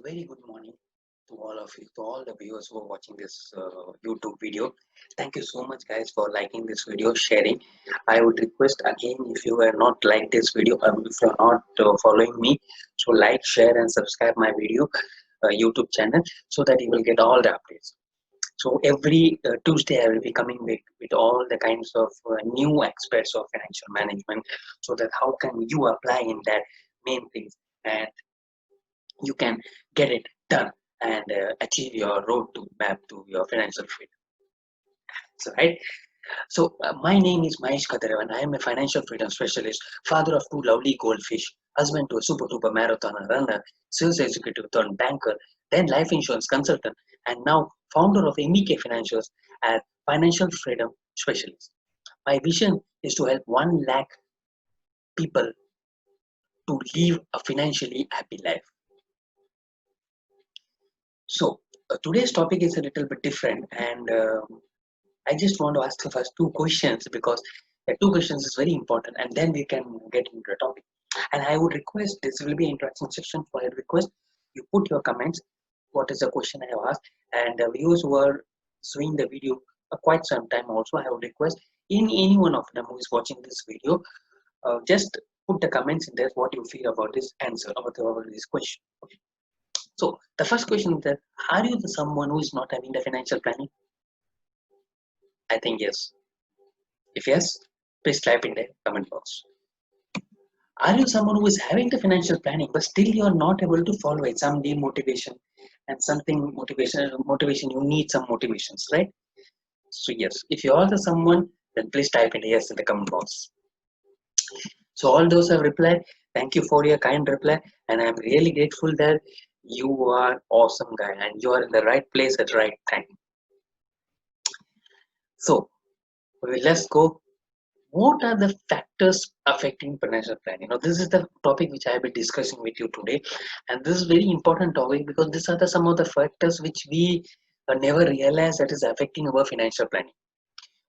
Very good morning to all of you, to all the viewers who are watching this YouTube video. Thank you so much, guys, for liking this video, sharing. I would request again, if you are not like this video, if you are not following me, so like, share, and subscribe my video YouTube channel so that you will get all the updates. So every Tuesday, I will be coming back with all the kinds of new aspects of financial management, so that how can you apply in that main things and you can get it done and achieve your road to map to your financial freedom. So, right. So, my name is Mahesh Kadaravan. I am a financial freedom specialist, father of two lovely goldfish, husband to a super duper marathoner runner, sales executive turned banker, then life insurance consultant, and now founder of MEK Financials as financial freedom specialist. My vision is to help 1 lakh people to live a financially happy life. So, today's topic is a little bit different, and I just want to ask you first two questions because the two questions is very important, and then we can get into the topic. And I would request this will be an interaction section. For I request you put your comments. What is the question I have asked? And the viewers who are seeing the video quite some time also, I would request in any one of them who is watching this video, just put the comments in there what you feel about this answer about this question. Okay. So the first question is that, are you the someone who is not having the financial planning? I think yes. If yes, please type in the comment box. Are you someone who is having the financial planning but still you are not able to follow it? Some demotivation and something motivation you need some motivations, right? So yes, if you are the someone, then please type in yes in the comment box. So all those have replied. Thank you for your kind reply, and I'm really grateful that you are awesome guy and you are in the right place at the right time. So let's go. What are the factors affecting financial planning? This is the topic which I have been discussing with you today, and this is very important topic because these are some of the factors which we never realize that is affecting our financial planning.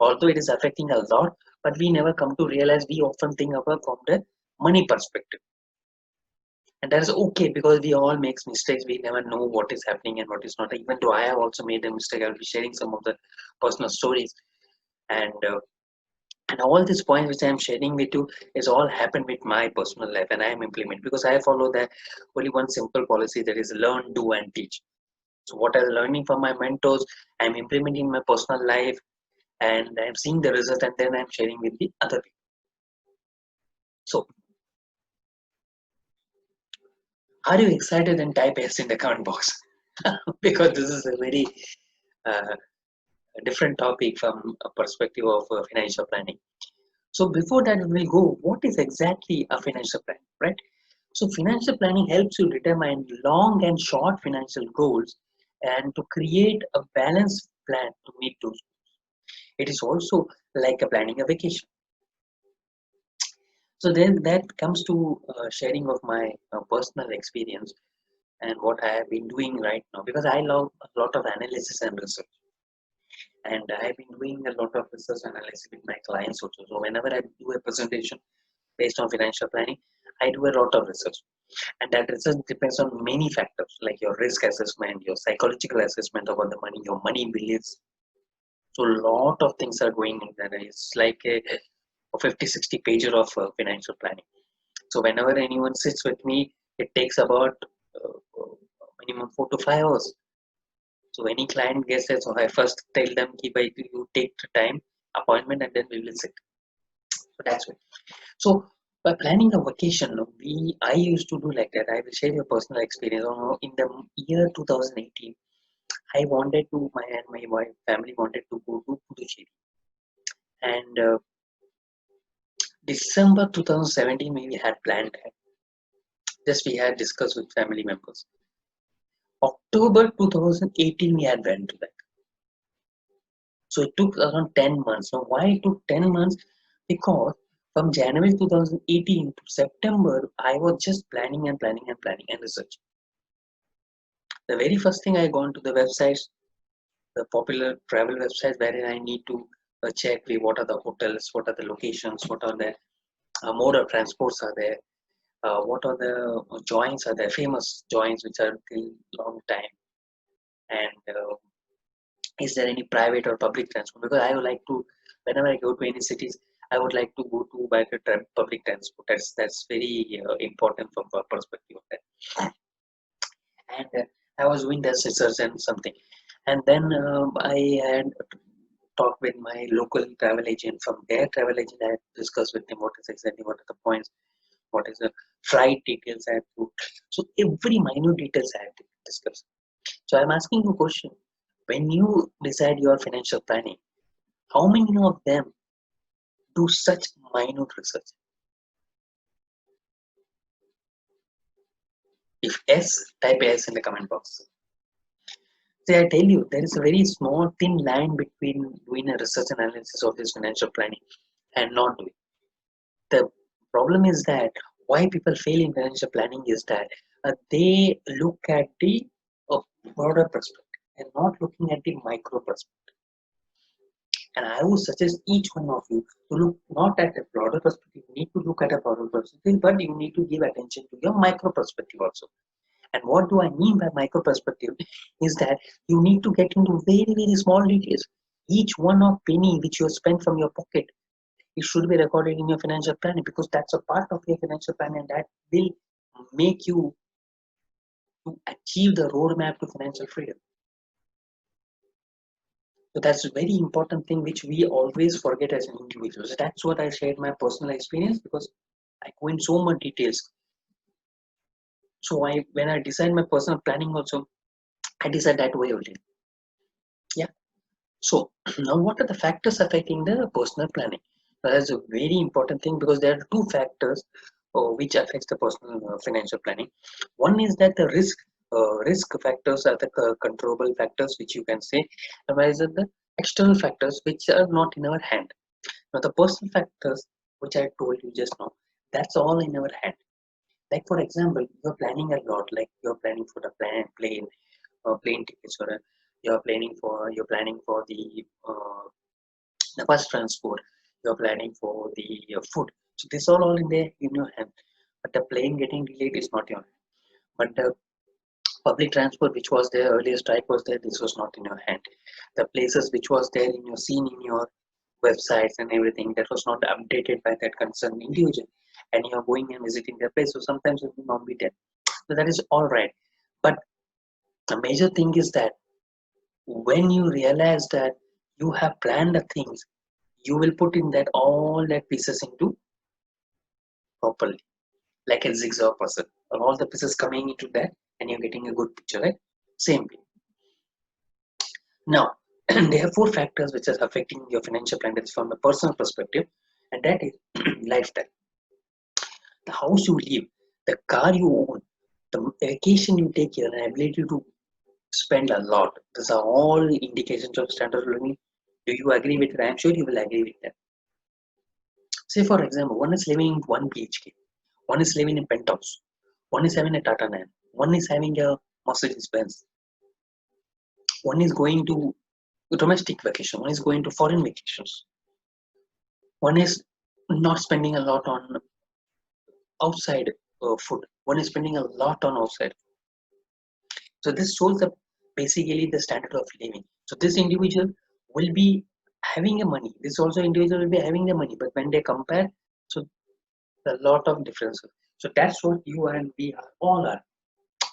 Although it is affecting a lot, but we never come to realize. We often think about from the money perspective, and that is okay because we all make mistakes. We never know what is happening and what is not. Even though I have also made a mistake, I will be sharing some of the personal stories and all these points which I am sharing with you is all happened with my personal life and I am implementing because I follow the only one simple policy, that is learn, do and teach. So what I'm learning from my mentors, I'm implementing in my personal life and I'm seeing the result and then I'm sharing with the other people. So are you excited? And type yes in the comment box because this is a very uh, different topic from a perspective of financial planning. So before that we'll go, what is exactly a financial plan, right? So financial planning helps you determine long and short financial goals and to create a balanced plan to meet those. It is also like a planning a vacation. So then that comes to sharing of my personal experience and what I have been doing right now because I love a lot of analysis and research. And I have been doing a lot of research analysis with my clients also. So whenever I do a presentation based on financial planning, I do a lot of research. And that research depends on many factors like your risk assessment, your psychological assessment about the money, your money beliefs. So a lot of things are going in there. It's like a 50-60 pager of financial planning. So whenever anyone sits with me, it takes about minimum 4 to 5 hours. So any client gets it. So I first tell them, you take the time appointment and then we will sit. So that's it. So by planning a vacation, I used to do like that. I will share your personal experience. In the year 2018, I wanted to my and my wife family wanted to go to Puducherry, and December 2017 we had planned that. Just we had discussed with family members. October 2018 we had went to that. So it took around 10 months. Now why it took 10 months? Because from January 2018 to September, I was just planning and planning and planning and researching. The very first thing I gone to the websites, the popular travel websites wherein I need to check what are the hotels, what are the locations, what are the mode of transports are there, what are the joints are the famous joints which are till long time, and is there any private or public transport? Because I would like to, whenever I go to any cities, I would like to go to by the public transport. That's very important from our perspective of that. And I was doing that research and something, and then I had talked with my local travel agent. From their travel agent, I had discussed with him what is exactly what are the points, what is the flight details I have to. So every minute details I have to discuss. So I'm asking you a question: when you decide your financial planning, how many of them do such minute research? If yes, type yes in the comment box. See, I tell you, there is a very small thin line between doing a research analysis of this financial planning and not doing. The problem is that why people fail in financial planning is that they look at the uh, broader perspective and not looking at the micro perspective. And I would suggest each one of you to look not at a broader perspective, you need to look at a broader perspective, but you need to give attention to your micro perspective also. And what do I mean by micro perspective is that you need to get into very, very small details. Each one of penny which you spend from your pocket, it should be recorded in your financial planning, because that's a part of your financial plan and that will make you to achieve the roadmap to financial freedom. So that's a very important thing which we always forget as an individual. So that's what I shared my personal experience, because I go in so much details. So I when I design my personal planning also, I decide that way only. Yeah. So now what are the factors affecting the personal planning? Now, that's a very important thing, because there are two factors which affects the personal financial planning. One is that the risk factors are the controllable factors which you can say, and whereas the external factors which are not in our hand. Now the personal factors which I told you just now, that's all in our hand. Like for example, you're planning a lot, like you're planning for the plane tickets, or you're planning for the bus transport, you're planning for the food. So this all in there in your hand. But the plane getting delayed is not your hand. But the public transport which was there earlier, strike was there, this was not in your hand. The places which was there in your seen in your websites and everything, that was not updated by that concerned individual, and you're going and visiting their place, so sometimes it will not be there. So that is all right. But the major thing is that when you realize that you have planned the things, you will put in that all that pieces into properly, like a zigzag puzzle, all the pieces coming into that, and you're getting a good picture, right? Same way. Now, there are four factors which are affecting your financial plan. That's from a personal perspective, and that is lifestyle. The house you live, the car you own, the vacation you take, your ability to spend a lot. These are all indications of standard of living. Do you agree with it? I'm sure you will agree with that. Say, for example, one is living in 1 BHK, one is living in penthouse, one is having a Tata Nano, one is having a Mercedes Benz, one is going to domestic vacation, one is going to foreign vacations, one is not spending a lot on outside food, one is spending a lot on outside. So this shows the basically the standard of living. So this individual will be having a money. This also individual will be having the money, but when they compare, so a lot of differences. So that's what you and we are all are.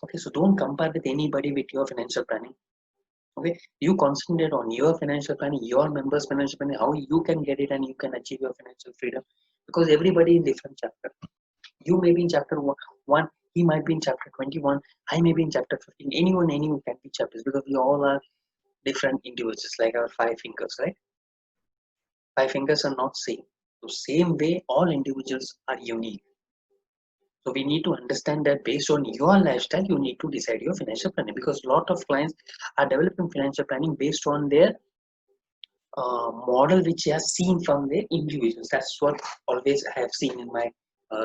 Okay, so don't compare with anybody with your financial planning. Okay, you concentrate on your financial planning, your members' financial planning, how you can get it and you can achieve your financial freedom. Because everybody in different chapter. You may be in chapter one, he might be in chapter 21, I may be in chapter 15. Anyone can be chapters, because we all are different individuals, like our five fingers, right? Five fingers are not same. So same way, all individuals are unique. So we need to understand that based on your lifestyle, you need to decide your financial planning, because a lot of clients are developing financial planning based on their model which they have seen from their individuals. That's what always I have seen in my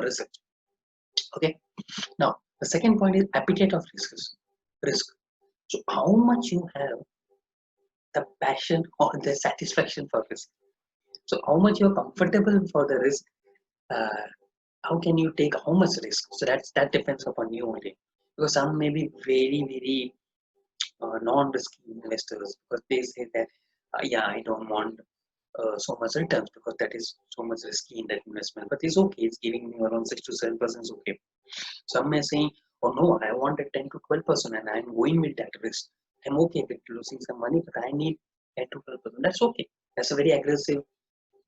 research. Okay. Now the second point is appetite of risks. Risk. So how much you have the passion or the satisfaction for risk. So how much you're comfortable for the risk, uh, how can you take how much risk? So that depends upon you only. Because some may be very, very non-risky investors, because they say that yeah, I don't want so much returns because that is so much risky in that investment, but it's okay, it's giving me around 6 to 7% is okay. Some may say, oh no, I want a 10 to 12% and I'm going with that risk. I'm okay with losing some money, but I need 10 to 12%. That's okay. That's a very aggressive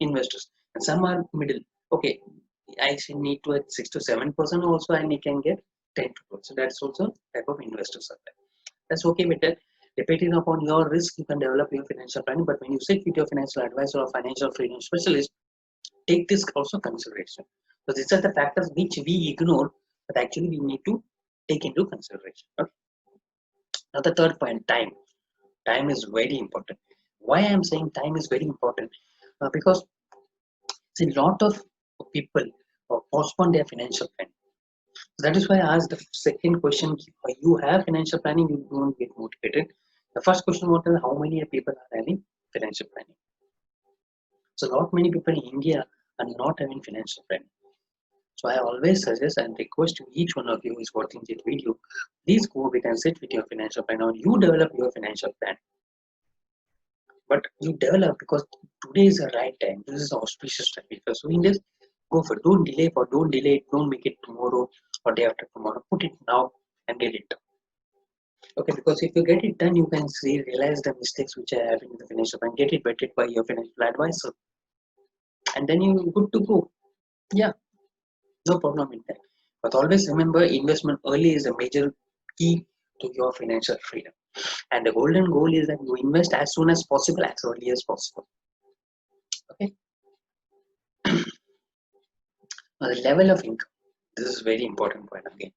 investors. And some are middle. Okay, I should need to at 6 to 7% also, and I can get 10 to 12. So that's also type of investors are there. That's okay with that. Depending upon your risk, you can develop your financial planning. But when you sit with your financial advisor or financial freedom specialist, take this also consideration. So these are the factors which we ignore, but actually we need to take into consideration. Okay. Now the third point, time. Time is very important. Why I'm saying time is very important? Because a lot of people postpone their financial plan. So that is why I asked the second question. You have financial planning, you don't get motivated. The first question was how many people are having financial planning. So not many people in India are not having financial planning. So I always suggest and request to each one of you who is watching this video, please go with and sit with your financial plan, or you develop your financial plan. But you develop because today is the right time. This is the auspicious time. If you're doing this, go for it. Don't delay for, don't delay it, don't make it tomorrow or day after tomorrow. Put it now and get it done. Okay, because if you get it done, you can see, realize the mistakes which are having in the financial plan, get it vetted by your financial advisor, and then you're good to go. Yeah, no problem in that. But always remember, investment early is a major key to your financial freedom. And the golden goal is that you invest as soon as possible, as early as possible. Okay. Now, the level of income. This is very important point again.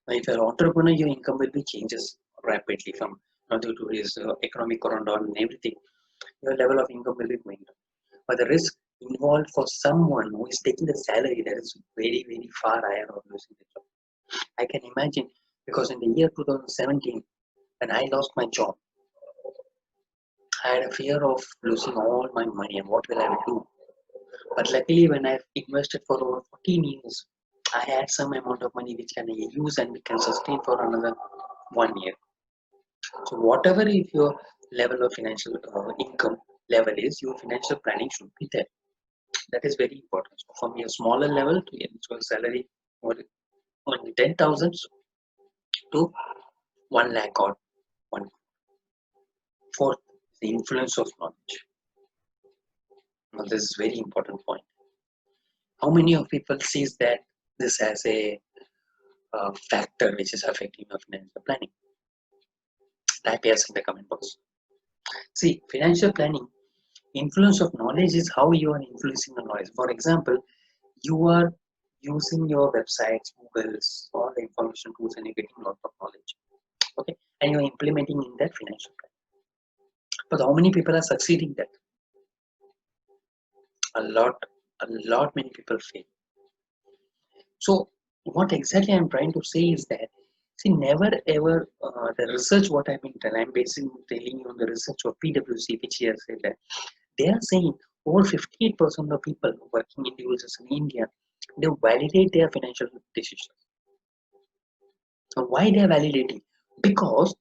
Now, if you're an entrepreneur, your income will be changes rapidly from due to this economic rundown and everything. Your level of income will be going down. But the risk involved for someone who is taking the salary that is very, very far higher of losing the job. I can imagine, because in the year 2017, when I lost my job, I had a fear of losing all my money and what will I do. But luckily, when I've invested for over 14 years, I had some amount of money which can I use and we can sustain for another 1 year. So whatever if your level of financial income level is, your financial planning should be there. That is very important. So from your smaller level to your salary or only 10,000 to 1 lakh or 1. Fourth, the influence of knowledge. Now, this is very important point. How many of people sees that this as a factor which is affecting your financial planning? Type yes in the comment box. See, financial planning, influence of knowledge is how you are influencing the knowledge. For example, you are using your websites, Google's, all the information tools, and you're getting a lot of knowledge. Okay, and you're implementing in that financial plan. But how many people are succeeding that? A lot, many people fail. So what exactly I'm trying to say is that, see, never ever the research what I've been telling, I'm basically telling you on the research of PwC, which he has said that they are saying over 58% of people working individuals in India, they validate their financial decisions. So why they are validating? Because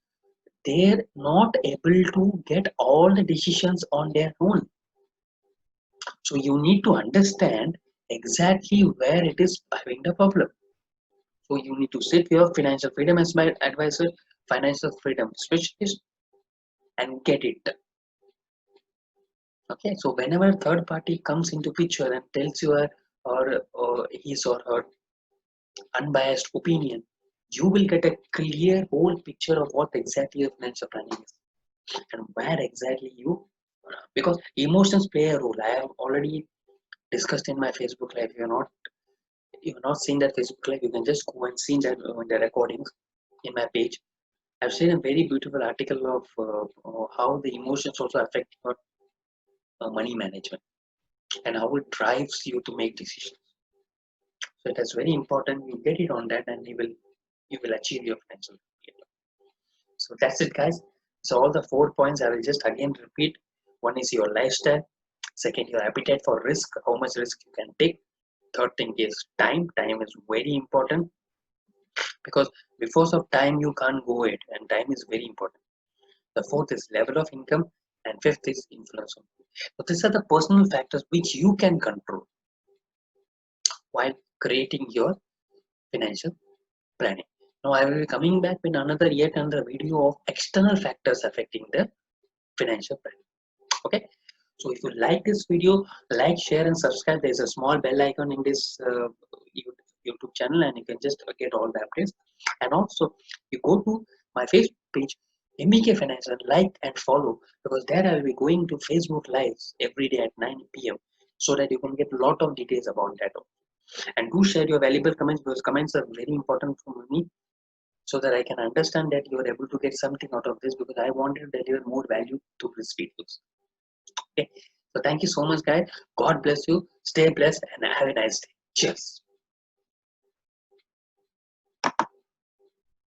they're not able to get all the decisions on their own. So you need to understand exactly where it is having the problem. So you need to sit with your financial freedom as my advisor, financial freedom specialist, and get it done. Okay, so whenever third party comes into picture and tells you or his or her unbiased opinion, you will get a clear whole picture of what exactly your financial planning is and where exactly you, because emotions play a role. I have already discussed in my Facebook live. You're not seeing that Facebook live, you can just go and see that the recordings in my page. I've seen a very beautiful article of how the emotions also affect your money management and how it drives you to make decisions. So it is very important you get it on that, and you will achieve your financial freedom. So that's it, guys. So all the 4 points I will just again repeat. One is your lifestyle. Second, your appetite for risk, how much risk you can take. Third thing is time. Time is very important because because of time you can't go it, and time is very important. The fourth is level of income, and fifth is influence. So these are the personal factors which you can control while creating your financial planning. Now I will be coming back with yet another video of external factors affecting the financial planning. Okay. So if you like this video, like, share, and subscribe. There's a small bell icon in this YouTube channel, and you can just get all the updates. And also, you go to my Facebook page, MBK Financial, like and follow, because there I will be going to Facebook Lives every day at 9 p.m. so that you can get a lot of details about that. And do share your valuable comments, because comments are very important for me, so that I can understand that you are able to get something out of this, because I want to deliver more value to these videos. Okay. So thank you so much, guys. God bless you. Stay blessed and have a nice day. Cheers.